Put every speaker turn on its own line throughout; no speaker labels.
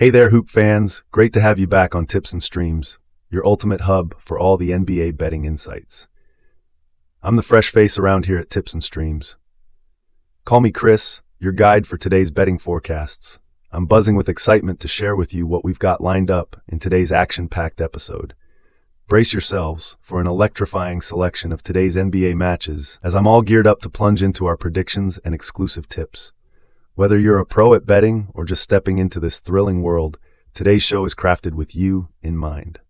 Hey there, Hoop fans. Great to have you back on Tips and Streams, your ultimate hub for all the NBA betting insights. I'm the fresh face around here at Tips and Streams. Call me Chris, your guide for today's betting forecasts. I'm buzzing with excitement to share with you what we've got lined up in today's action-packed episode. Brace yourselves for an electrifying selection of today's NBA matches, as I'm all geared up to plunge into our predictions and exclusive tips. Whether you're a pro at betting or just stepping into this thrilling world, today's show is crafted with you in mind.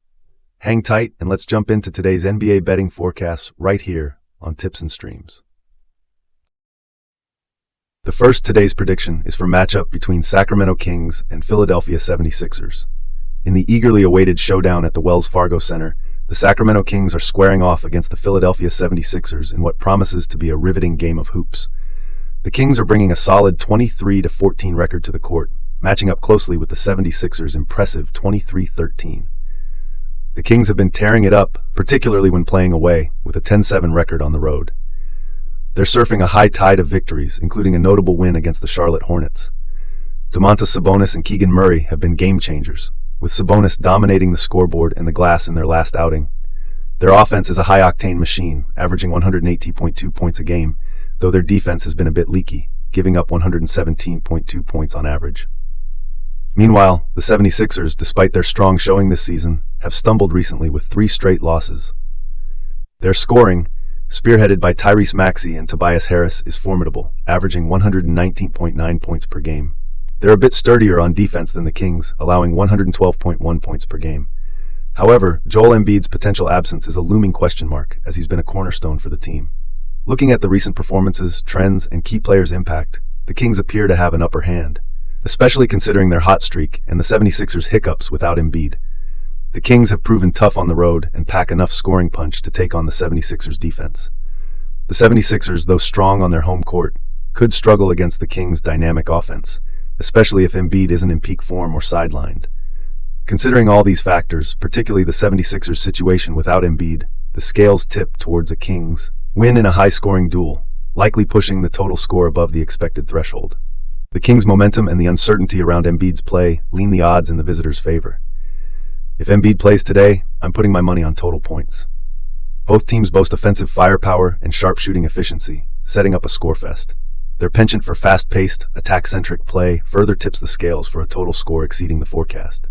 Hang tight and let's jump into today's NBA betting forecasts right here on Tips and Streams. The first today's prediction is for matchup between Sacramento Kings and Philadelphia 76ers. In the eagerly awaited showdown at the Wells Fargo Center, the Sacramento Kings are squaring off against the Philadelphia 76ers in what promises to be a riveting game of hoops. The Kings are bringing a solid 23-14 record to the court, matching up closely with the 76ers' impressive 23-13. The Kings have been tearing it up, particularly when playing away, with a 10-7 record on the road. They're surfing a high tide of victories, including a notable win against the Charlotte Hornets. Domantas Sabonis and Keegan Murray have been game changers, with Sabonis dominating the scoreboard and the glass in their last outing. Their offense is a high-octane machine, averaging 118.2 points a game, though their defense has been a bit leaky, giving up 117.2 points on average. Meanwhile, the 76ers, despite their strong showing this season, have stumbled recently with 3 straight losses. Their scoring, spearheaded by Tyrese Maxey and Tobias Harris, is formidable, averaging 119.9 points per game. They're a bit sturdier on defense than the Kings, allowing 112.1 points per game. However, Joel Embiid's potential absence is a looming question mark, as he's been a cornerstone for the team. Looking at the recent performances, trends, and key players' impact, the Kings appear to have an upper hand, especially considering their hot streak and the 76ers' hiccups without Embiid. The Kings have proven tough on the road and pack enough scoring punch to take on the 76ers' defense. The 76ers, though strong on their home court, could struggle against the Kings' dynamic offense, especially if Embiid isn't in peak form or sidelined. Considering all these factors, particularly the 76ers' situation without Embiid, the scales tip towards a Kings win in a high-scoring duel, likely pushing the total score above the expected threshold. The Kings' momentum and the uncertainty around Embiid's play lean the odds in the visitors' favor. If Embiid plays today, I'm putting my money on total points. Both teams boast offensive firepower and sharp-shooting efficiency, setting up a scorefest. Their penchant for fast-paced, attack-centric play further tips the scales for a total score exceeding the forecast.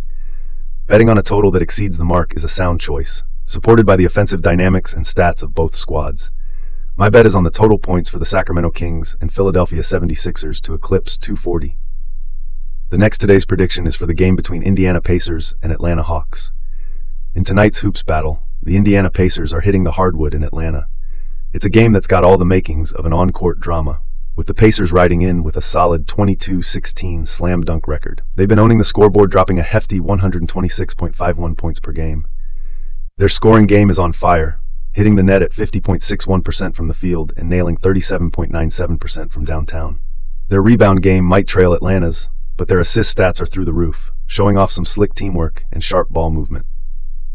Betting on a total that exceeds the mark is a sound choice, supported by the offensive dynamics and stats of both squads. My bet is on the total points for the Sacramento Kings and Philadelphia 76ers to eclipse 240. The next today's prediction is for the game between Indiana Pacers and Atlanta Hawks. In tonight's hoops battle, the Indiana Pacers are hitting the hardwood in Atlanta. It's a game that's got all the makings of an on-court drama, with the Pacers riding in with a solid 22-16 slam dunk record. They've been owning the scoreboard, dropping a hefty 126.51 points per game. Their scoring game is on fire, hitting the net at 50.61% from the field and nailing 37.97% from downtown. Their rebound game might trail Atlanta's, but their assist stats are through the roof, showing off some slick teamwork and sharp ball movement.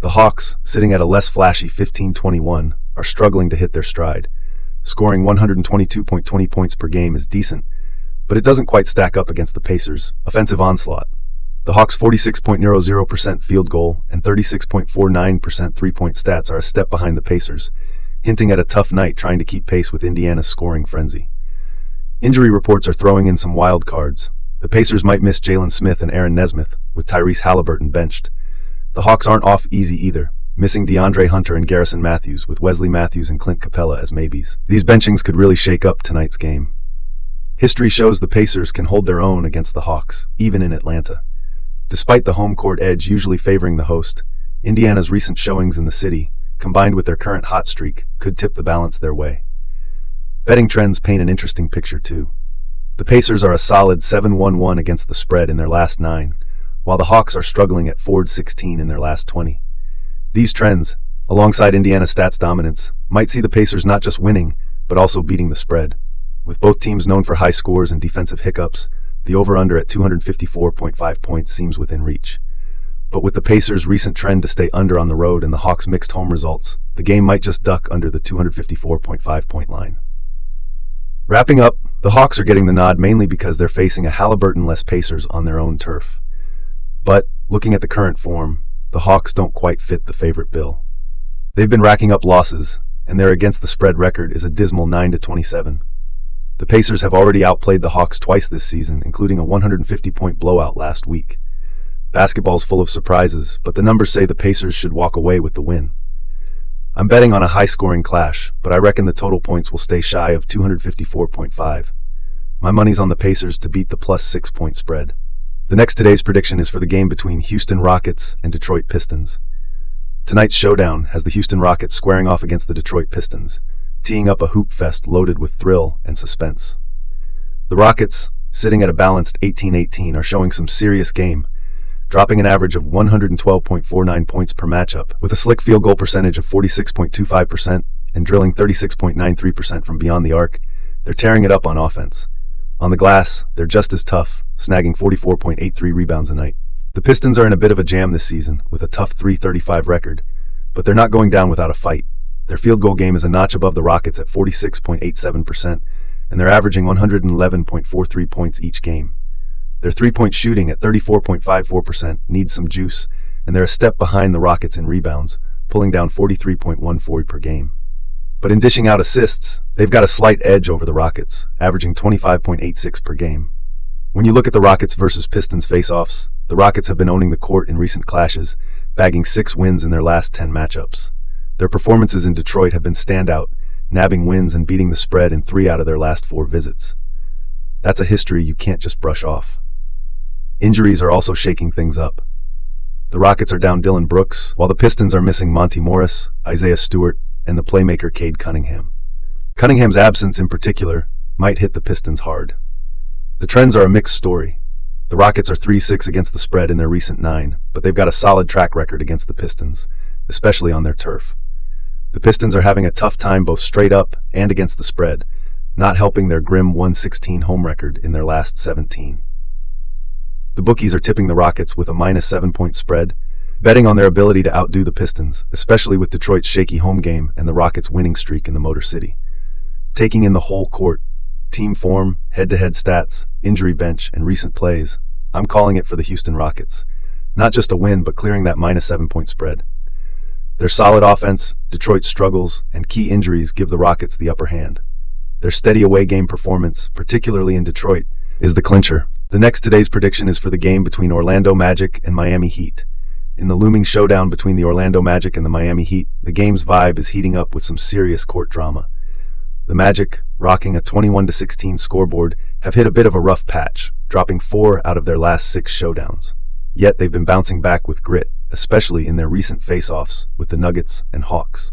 The Hawks, sitting at a less flashy 15-21, are struggling to hit their stride. Scoring 122.20 points per game is decent, but it doesn't quite stack up against the Pacers' offensive onslaught. The Hawks' 46.00% field goal and 36.49% three-point stats are a step behind the Pacers, hinting at a tough night trying to keep pace with Indiana's scoring frenzy. Injury reports are throwing in some wild cards. The Pacers might miss Jalen Smith and Aaron Nesmith, with Tyrese Halliburton benched. The Hawks aren't off easy either, missing DeAndre Hunter and Garrison Matthews, with Wesley Matthews and Clint Capella as maybes. These benchings could really shake up tonight's game. History shows the Pacers can hold their own against the Hawks, even in Atlanta. Despite the home court edge usually favoring the host, Indiana's recent showings in the city, combined with their current hot streak, could tip the balance their way. Betting trends paint an interesting picture too. The Pacers are a solid 7-1-1 against the spread in their last 9, while the Hawks are struggling at 4-16 in their last 20. These trends, alongside Indiana's stats dominance, might see the Pacers not just winning, but also beating the spread. With both teams known for high scores and defensive hiccups, the over-under at 254.5 points seems within reach. But with the Pacers' recent trend to stay under on the road and the Hawks' mixed home results, the game might just duck under the 254.5 point line. Wrapping up, the Hawks are getting the nod mainly because they're facing a Halliburton-less Pacers on their own turf. But, looking at the current form, the Hawks don't quite fit the favorite bill. They've been racking up losses, and their against the spread record is a dismal 9-27. The Pacers have already outplayed the Hawks twice this season, including a 150-point blowout last week. Basketball's full of surprises, but the numbers say the Pacers should walk away with the win. I'm betting on a high-scoring clash, but I reckon the total points will stay shy of 254.5. My money's on the Pacers to beat the plus 6-point spread. The next today's prediction is for the game between Houston Rockets and Detroit Pistons. Tonight's showdown has the Houston Rockets squaring off against the Detroit Pistons, teeing up a hoop fest loaded with thrill and suspense. The Rockets, sitting at a balanced 18-18, are showing some serious game, dropping an average of 112.49 points per matchup, with a slick field goal percentage of 46.25% and drilling 36.93% from beyond the arc. They're tearing it up on offense. On the glass, they're just as tough, snagging 44.83 rebounds a night. The Pistons are in a bit of a jam this season, with a tough .335 record, but they're not going down without a fight. Their field goal game is a notch above the Rockets at 46.87%, and they're averaging 111.43 points each game. Their three-point shooting at 34.54% needs some juice, and they're a step behind the Rockets in rebounds, pulling down 43.14 per game. But in dishing out assists, they've got a slight edge over the Rockets, averaging 25.86 per game. When you look at the Rockets versus Pistons face-offs, the Rockets have been owning the court in recent clashes, bagging 6 wins in their last 10 matchups. Their performances in Detroit have been standout, nabbing wins and beating the spread in 3 out of their last 4 visits. That's a history you can't just brush off. Injuries are also shaking things up. The Rockets are down Dillon Brooks, while the Pistons are missing Monty Morris, Isaiah Stewart, and the playmaker Cade Cunningham. Cunningham's absence in particular might hit the Pistons hard. The trends are a mixed story. The Rockets are 3-6 against the spread in their recent 9, but they've got a solid track record against the Pistons, especially on their turf. The Pistons are having a tough time both straight up and against the spread, not helping their grim 116 home record in their last 17. The bookies are tipping the Rockets with a minus 7-point spread, betting on their ability to outdo the Pistons, especially with Detroit's shaky home game and the Rockets' winning streak in the Motor City. Taking in the whole court, team form, head-to-head stats, injury bench, and recent plays, I'm calling it for the Houston Rockets. Not just a win, but clearing that minus 7-point spread. Their solid offense, Detroit's struggles, and key injuries give the Rockets the upper hand. Their steady away game performance, particularly in Detroit, is the clincher. The next today's prediction is for the game between Orlando Magic and Miami Heat. In the looming showdown between the Orlando Magic and the Miami Heat, the game's vibe is heating up with some serious court drama. The Magic, rocking a 21-16 scoreboard, have hit a bit of a rough patch, dropping 4 out of their last 6 showdowns. Yet they've been bouncing back with grit, especially in their recent face-offs with the Nuggets and Hawks.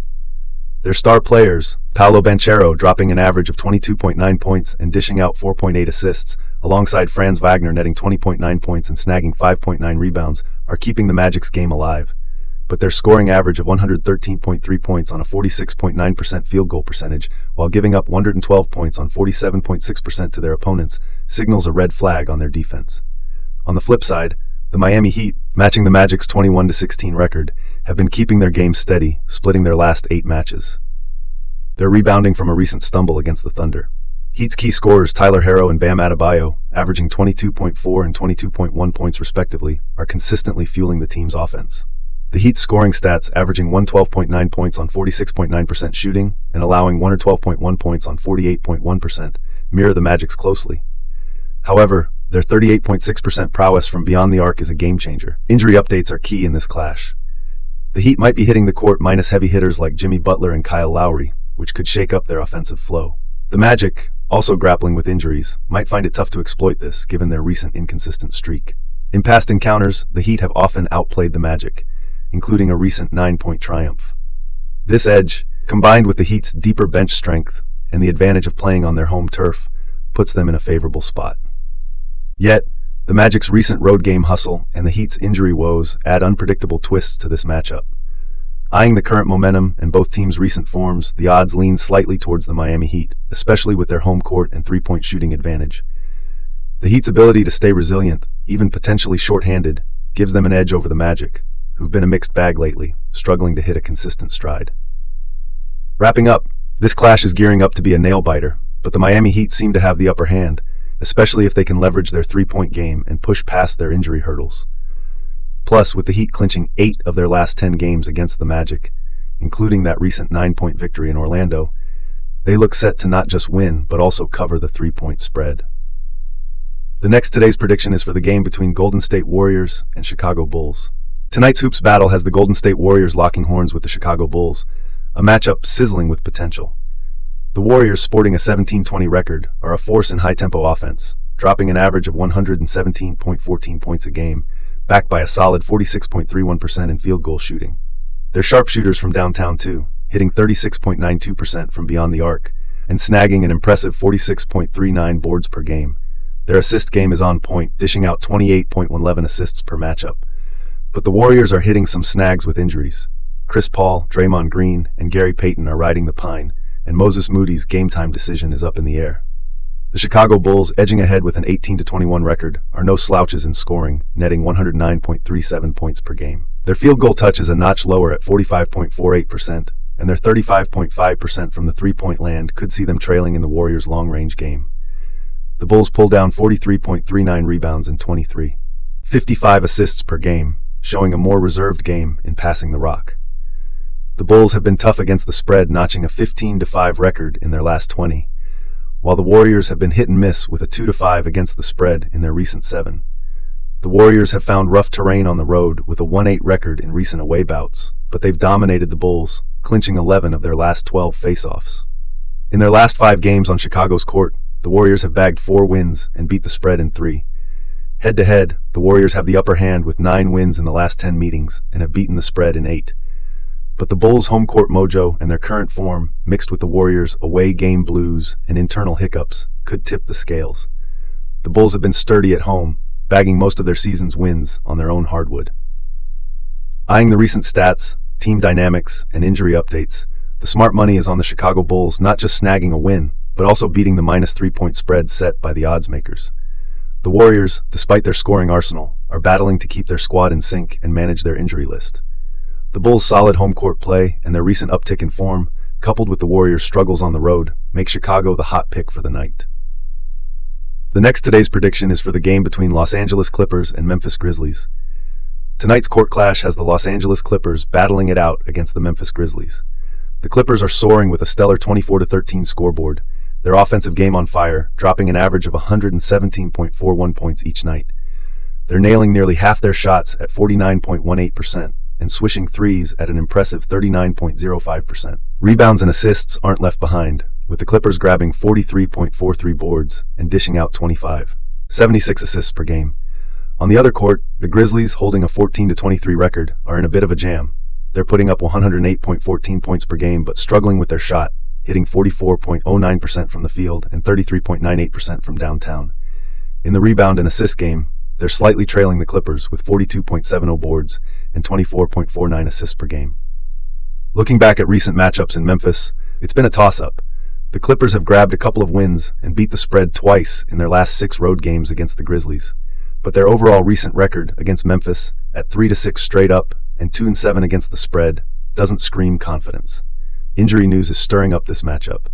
Their star players, Paolo Banchero dropping an average of 22.9 points and dishing out 4.8 assists, alongside Franz Wagner netting 20.9 points and snagging 5.9 rebounds, are keeping the Magic's game alive. But their scoring average of 113.3 points on a 46.9% field goal percentage, while giving up 112 points on 47.6% to their opponents, signals a red flag on their defense. On the flip side, the Miami Heat, matching the Magic's 21-16 record, have been keeping their game steady, splitting their last 8 matches. They're rebounding from a recent stumble against the Thunder. Heat's key scorers Tyler Herro and Bam Adebayo, averaging 22.4 and 22.1 points respectively, are consistently fueling the team's offense. The Heat's scoring stats, averaging 112.9 points on 46.9% shooting and allowing 112.1 points on 48.1%, mirror the Magic's closely. However, their 38.6% prowess from beyond the arc is a game-changer. Injury updates are key in this clash. The Heat might be hitting the court minus heavy hitters like Jimmy Butler and Kyle Lowry, which could shake up their offensive flow. The Magic, also grappling with injuries, might find it tough to exploit this given their recent inconsistent streak. In past encounters, the Heat have often outplayed the Magic, including a recent 9-point triumph. This edge, combined with the Heat's deeper bench strength and the advantage of playing on their home turf, puts them in a favorable spot. Yet, the Magic's recent road game hustle and the Heat's injury woes add unpredictable twists to this matchup. Eyeing the current momentum and both teams' recent forms, the odds lean slightly towards the Miami Heat, especially with their home court and three-point shooting advantage. The Heat's ability to stay resilient, even potentially short-handed, gives them an edge over the Magic, who've been a mixed bag lately, struggling to hit a consistent stride. Wrapping up, this clash is gearing up to be a nail-biter, but the Miami Heat seem to have the upper hand, especially if they can leverage their three-point game and push past their injury hurdles. Plus, with the Heat clinching 8 of their last 10 games against the Magic, including that recent 9-point victory in Orlando, they look set to not just win, but also cover the 3-point spread. Today's prediction is for the game between Golden State Warriors and Chicago Bulls. Tonight's hoops battle has the Golden State Warriors locking horns with the Chicago Bulls, a matchup sizzling with potential. The Warriors, sporting a 17-20 record, are a force in high-tempo offense, dropping an average of 117.14 points a game, backed by a solid 46.31% in field goal shooting. They're sharpshooters from downtown too, hitting 36.92% from beyond the arc, and snagging an impressive 46.39 boards per game. Their assist game is on point, dishing out 28.11 assists per matchup. But the Warriors are hitting some snags with injuries. Chris Paul, Draymond Green, and Gary Payton are riding the pine, and Moses Moody's game-time decision is up in the air. The Chicago Bulls, edging ahead with an 18-21 record, are no slouches in scoring, netting 109.37 points per game. Their field goal touch is a notch lower at 45.48%, and their 35.5% from the three-point land could see them trailing in the Warriors' long-range game. The Bulls pull down 43.39 rebounds in 55 assists per game, showing a more reserved game in passing the rock. The Bulls have been tough against the spread, notching a 15-5 record in their last 20, while the Warriors have been hit and miss with a 2-5 against the spread in their recent 7. The Warriors have found rough terrain on the road with a 1-8 record in recent away bouts, but they've dominated the Bulls, clinching 11 of their last 12 face-offs. In their last 5 games on Chicago's court, the Warriors have bagged 4 wins and beat the spread in 3. Head-to-head, the Warriors have the upper hand with 9 wins in the last 10 meetings and have beaten the spread in 8. But the Bulls' home court mojo and their current form, mixed with the Warriors' away game blues and internal hiccups, could tip the scales. The Bulls have been sturdy at home, bagging most of their season's wins on their own hardwood. Eyeing the recent stats, team dynamics, and injury updates, the smart money is on the Chicago Bulls not just snagging a win, but also beating the minus 3-point spread set by the odds makers. The Warriors, despite their scoring arsenal, are battling to keep their squad in sync and manage their injury list. The Bulls' solid home court play and their recent uptick in form, coupled with the Warriors' struggles on the road, make Chicago the hot pick for the night. Today's prediction is for the game between Los Angeles Clippers and Memphis Grizzlies. Tonight's court clash has the Los Angeles Clippers battling it out against the Memphis Grizzlies. The Clippers are soaring with a stellar 24-13 scoreboard, their offensive game on fire, dropping an average of 117.41 points each night. They're nailing nearly half their shots at 49.18% and swishing threes at an impressive 39.05%. Rebounds and assists aren't left behind, with the Clippers grabbing 43.43 boards and dishing out 76 assists per game. On the other court, the Grizzlies, holding a 14-23 record, are in a bit of a jam. They're putting up 108.14 points per game but struggling with their shot, hitting 44.09% from the field and 33.98% from downtown. In the rebound and assist game, they're slightly trailing the Clippers with 42.70 boards and 24.49 assists per game. Looking back at recent matchups in Memphis, it's been a toss-up. The Clippers have grabbed a couple of wins and beat the spread twice in their last 6 road games against the Grizzlies, but their overall recent record against Memphis at 3-6 straight up and 2-7 against the spread doesn't scream confidence. Injury news is stirring up this matchup.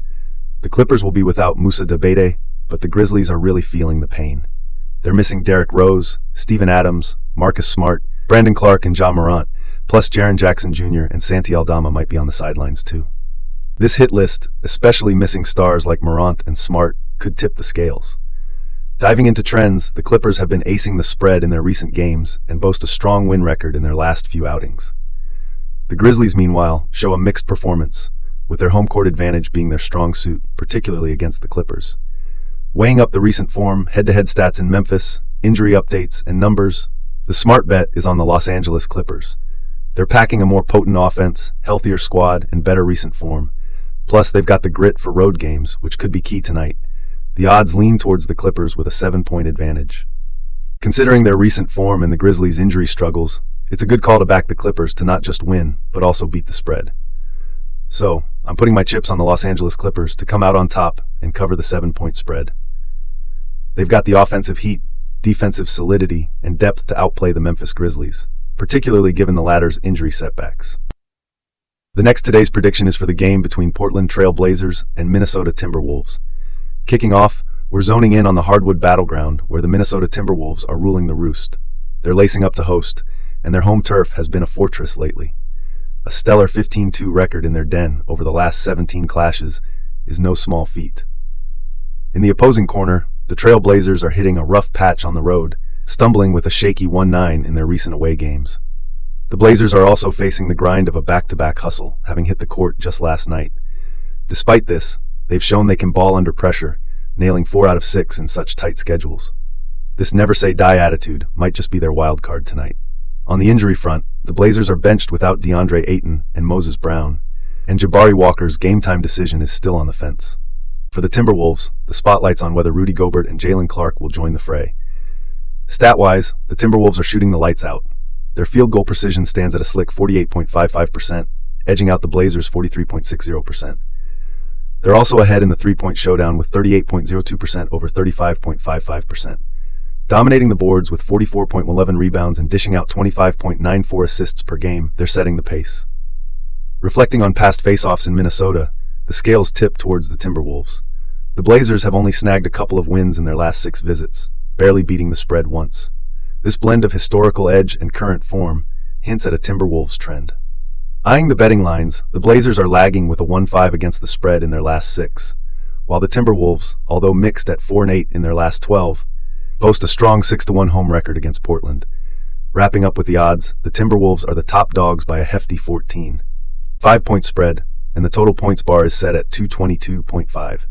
The Clippers will be without Moussa Dembele, but the Grizzlies are really feeling the pain. They're missing Derrick Rose, Steven Adams, Marcus Smart, Brandon Clark, and Ja Morant, plus Jaren Jackson Jr. and Santi Aldama might be on the sidelines too. This hit list, especially missing stars like Morant and Smart, could tip the scales. Diving into trends, the Clippers have been acing the spread in their recent games and boast a strong win record in their last few outings. The Grizzlies, meanwhile, show a mixed performance, with their home court advantage being their strong suit, particularly against the Clippers. Weighing up the recent form, head-to-head stats in Memphis, injury updates, and numbers, the smart bet is on the Los Angeles Clippers. They're packing a more potent offense, healthier squad, and better recent form. Plus, they've got the grit for road games, which could be key tonight. The odds lean towards the Clippers with a 7-point advantage. Considering their recent form and the Grizzlies' injury struggles, it's a good call to back the Clippers to not just win, but also beat the spread. So, I'm putting my chips on the Los Angeles Clippers to come out on top and cover the 7-point spread. They've got the offensive heat, defensive solidity, and depth to outplay the Memphis Grizzlies, particularly given the latter's injury setbacks. Today's prediction is for the game between Portland Trail Blazers and Minnesota Timberwolves. Kicking off, we're zoning in on the hardwood battleground where the Minnesota Timberwolves are ruling the roost. They're lacing up to host, and their home turf has been a fortress lately. A stellar 15-2 record in their den over the last 17 clashes is no small feat. In the opposing corner, the Trail Blazers are hitting a rough patch on the road, stumbling with a shaky 1-9 in their recent away games. The Blazers are also facing the grind of a back-to-back hustle, having hit the court just last night. Despite this, they've shown they can ball under pressure, nailing 4 out of 6 in such tight schedules. This never-say-die attitude might just be their wild card tonight. On the injury front, the Blazers are benched without DeAndre Ayton and Moses Brown, and Jabari Walker's game-time decision is still on the fence. For the Timberwolves, the spotlight's on whether Rudy Gobert and Jalen Clark will join the fray. Stat-wise, the Timberwolves are shooting the lights out. Their field goal precision stands at a slick 48.55%, edging out the Blazers' 43.60%. They're also ahead in the three-point showdown with 38.02% over 35.55%. Dominating the boards with 44.11 rebounds and dishing out 25.94 assists per game, they're setting the pace. Reflecting on past face-offs in Minnesota, the scales tip towards the Timberwolves. The Blazers have only snagged a couple of wins in their last 6 visits, barely beating the spread once. This blend of historical edge and current form hints at a Timberwolves trend. Eyeing the betting lines, the Blazers are lagging with a 1-5 against the spread in their last 6, while the Timberwolves, although mixed at 4-8 in their last 12, boast a strong 6-1 home record against Portland. Wrapping up with the odds, the Timberwolves are the top dogs by a hefty 14. 5-point spread, and the total points bar is set at 222.5.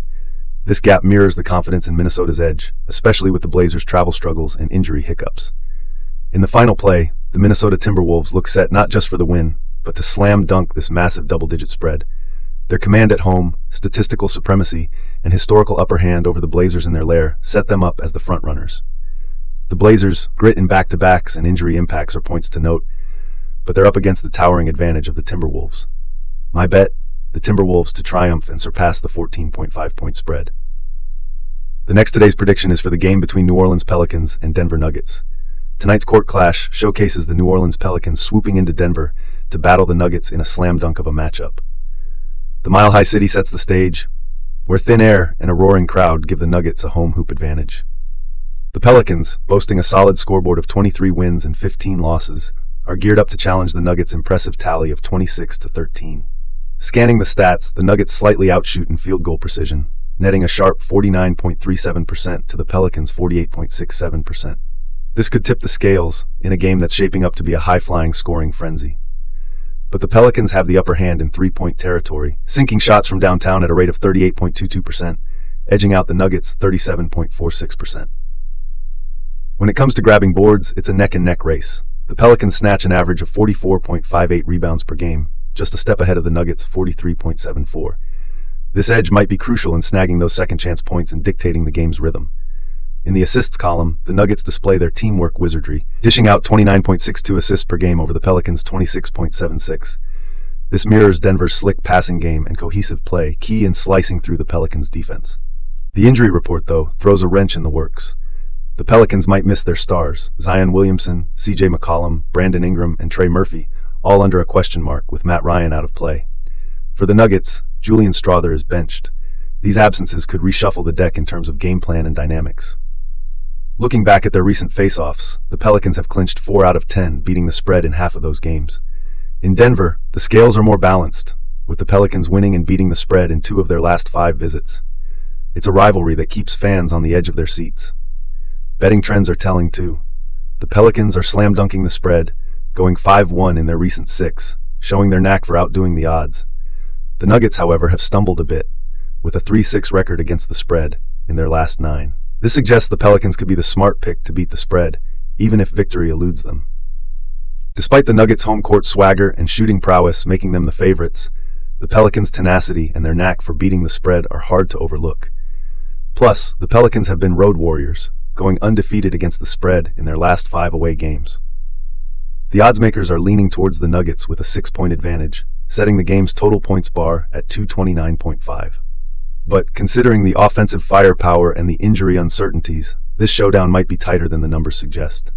This gap mirrors the confidence in Minnesota's edge, especially with the Blazers' travel struggles and injury hiccups. In the final play, the Minnesota Timberwolves look set not just for the win, but to slam dunk this massive double-digit spread. Their command at home, statistical supremacy, and historical upper hand over the Blazers in their lair set them up as the frontrunners. The Blazers' grit in back-to-backs and injury impacts are points to note, but they're up against the towering advantage of the Timberwolves. My bet, the Timberwolves to triumph and surpass the 14.5-point spread. The next today's prediction is for the game between New Orleans Pelicans and Denver Nuggets. Tonight's court clash showcases the New Orleans Pelicans swooping into Denver to battle the Nuggets in a slam dunk of a matchup. The Mile High City sets the stage, where thin air and a roaring crowd give the Nuggets a home hoop advantage. The Pelicans, boasting a solid scoreboard of 23 wins and 15 losses, are geared up to challenge the Nuggets' impressive tally of 26-13. Scanning the stats, the Nuggets slightly outshoot in field goal precision, netting a sharp 49.37% to the Pelicans' 48.67%. This could tip the scales in a game that's shaping up to be a high-flying scoring frenzy. But the Pelicans have the upper hand in three-point territory, sinking shots from downtown at a rate of 38.22%, edging out the Nuggets' 37.46%. When it comes to grabbing boards, it's a neck-and-neck race. The Pelicans snatch an average of 44.58 rebounds per game, just a step ahead of the Nuggets' 43.74. This edge might be crucial in snagging those second-chance points and dictating the game's rhythm. In the assists column, the Nuggets display their teamwork wizardry, dishing out 29.62 assists per game over the Pelicans' 26.76. This mirrors Denver's slick passing game and cohesive play, key in slicing through the Pelicans' defense. The injury report, though, throws a wrench in the works. The Pelicans might miss their stars, Zion Williamson, C.J. McCollum, Brandon Ingram, and Trey Murphy, all under a question mark with Matt Ryan out of play. For the Nuggets, Julian Strawther is benched. These absences could reshuffle the deck in terms of game plan and dynamics. Looking back at their recent face-offs, the Pelicans have clinched 4 out of 10, beating the spread in half of those games. In Denver, the scales are more balanced, with the Pelicans winning and beating the spread in 2 of their last 5 visits. It's a rivalry that keeps fans on the edge of their seats. Betting trends are telling too. The Pelicans are slam-dunking the spread, going 5-1 in their recent 6, showing their knack for outdoing the odds. The Nuggets, however, have stumbled a bit, with a 3-6 record against the spread in their last 9. This suggests the Pelicans could be the smart pick to beat the spread, even if victory eludes them. Despite the Nuggets' home court swagger and shooting prowess making them the favorites, the Pelicans' tenacity and their knack for beating the spread are hard to overlook. Plus, the Pelicans have been road warriors, going undefeated against the spread in their last 5 away games. The oddsmakers are leaning towards the Nuggets with a 6-point advantage, setting the game's total points bar at 229.5. But considering the offensive firepower and the injury uncertainties, this showdown might be tighter than the numbers suggest.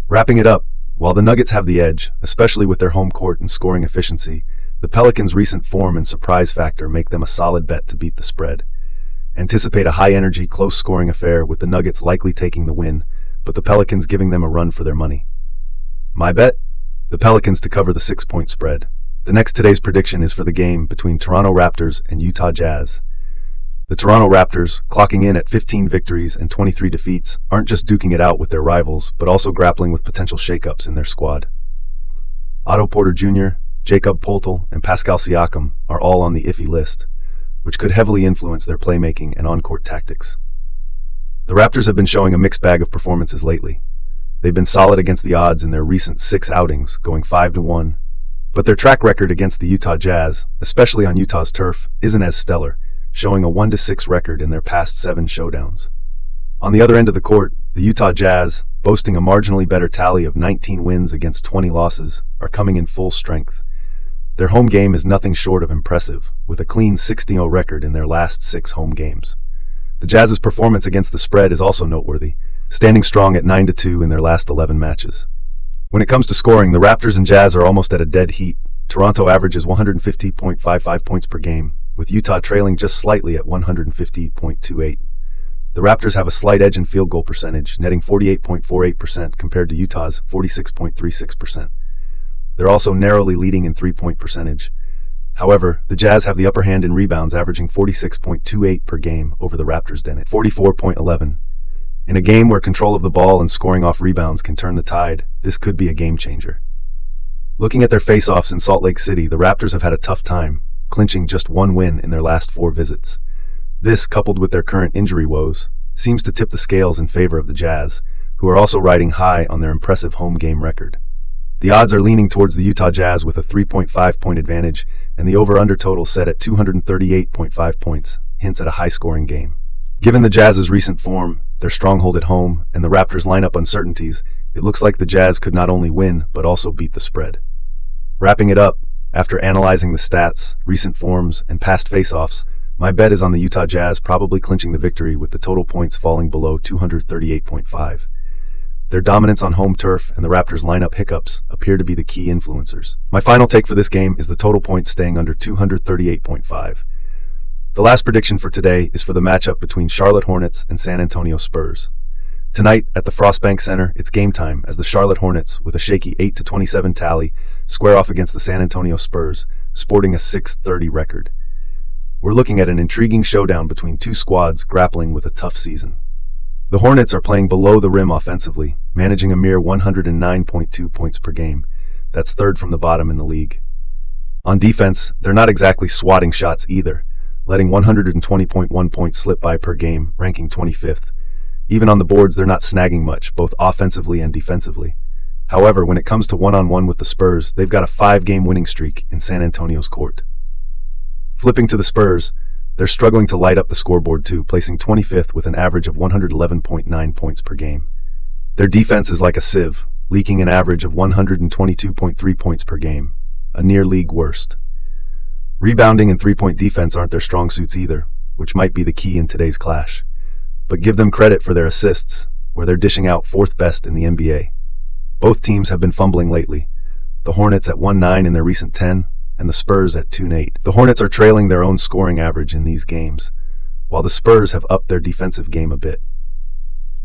Wrapping it up, while the Nuggets have the edge, especially with their home court and scoring efficiency, the Pelicans' recent form and surprise factor make them a solid bet to beat the spread. Anticipate a high-energy, close-scoring affair with the Nuggets likely taking the win, but the Pelicans giving them a run for their money. My bet? The Pelicans to cover the 6-point spread. Today's prediction is for the game between Toronto Raptors and Utah Jazz. The Toronto Raptors, clocking in at 15 victories and 23 defeats, aren't just duking it out with their rivals, but also grappling with potential shakeups in their squad. Otto Porter Jr., Jacob Poeltl, and Pascal Siakam are all on the iffy list, which could heavily influence their playmaking and on-court tactics. The Raptors have been showing a mixed bag of performances lately. They've been solid against the odds in their recent 6 outings, going 5-1, but their track record against the Utah Jazz, especially on Utah's turf, isn't as stellar, showing a 1-6 record in their past 7 showdowns. On the other end of the court, the Utah Jazz, boasting a marginally better tally of 19 wins against 20 losses, are coming in full strength. Their home game is nothing short of impressive, with a clean 16-0 record in their last 6 home games. The Jazz's performance against the spread is also noteworthy, standing strong at 9-2 in their last 11 matches. When it comes to scoring, the Raptors and Jazz are almost at a dead heat. Toronto averages 150.55 points per game, with Utah trailing just slightly at 150.28. The Raptors have a slight edge in field goal percentage, netting 48.48% compared to Utah's 46.36%. They're also narrowly leading in three-point percentage. However, the Jazz have the upper hand in rebounds, averaging 46.28 per game over the Raptors' den at 44.11. In a game where control of the ball and scoring off rebounds can turn the tide, this could be a game changer. Looking at their face-offs in Salt Lake City, the Raptors have had a tough time, clinching just 1 win in their last 4 visits. This, coupled with their current injury woes, seems to tip the scales in favor of the Jazz, who are also riding high on their impressive home game record. The odds are leaning towards the Utah Jazz with a 3.5-point advantage, and the over-under total set at 238.5 points hints at a high-scoring game. Given the Jazz's recent form, their stronghold at home, and the Raptors' lineup uncertainties, it looks like the Jazz could not only win, but also beat the spread. Wrapping it up, after analyzing the stats, recent forms, and past face-offs, my bet is on the Utah Jazz probably clinching the victory with the total points falling below 238.5. Their dominance on home turf and the Raptors' lineup hiccups appear to be the key influencers. My final take for this game is the total points staying under 238.5. The last prediction for today is for the matchup between Charlotte Hornets and San Antonio Spurs. Tonight, at the Frostbank Center, it's game time as the Charlotte Hornets, with a shaky 8-27 tally, square off against the San Antonio Spurs, sporting a 6-30 record. We're looking at an intriguing showdown between two squads grappling with a tough season. The Hornets are playing below the rim offensively, managing a mere 109.2 points per game. That's third from the bottom in the league. On defense, they're not exactly swatting shots either, letting 120.1 points slip by per game, ranking 25th. Even on the boards, they're not snagging much, both offensively and defensively. However, when it comes to one-on-one with the Spurs, they've got a 5-game winning streak in San Antonio's court. Flipping to the Spurs, they're struggling to light up the scoreboard too, placing 25th with an average of 111.9 points per game. Their defense is like a sieve, leaking an average of 122.3 points per game, a near league worst. Rebounding and three-point defense aren't their strong suits either, which might be the key in today's clash. But give them credit for their assists, where they're dishing out 4th best in the NBA. Both teams have been fumbling lately, the Hornets at 1-9 in their recent 10, and the Spurs at 2-8. The Hornets are trailing their own scoring average in these games, while the Spurs have upped their defensive game a bit.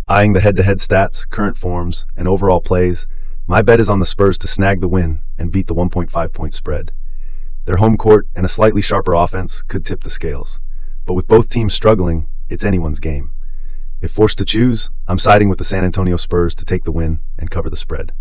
Eyeing the head-to-head stats, current forms, and overall plays, my bet is on the Spurs to snag the win and beat the 1.5-point spread. Their home court and a slightly sharper offense could tip the scales, but with both teams struggling, it's anyone's game. If forced to choose, I'm siding with the San Antonio Spurs to take the win and cover the spread.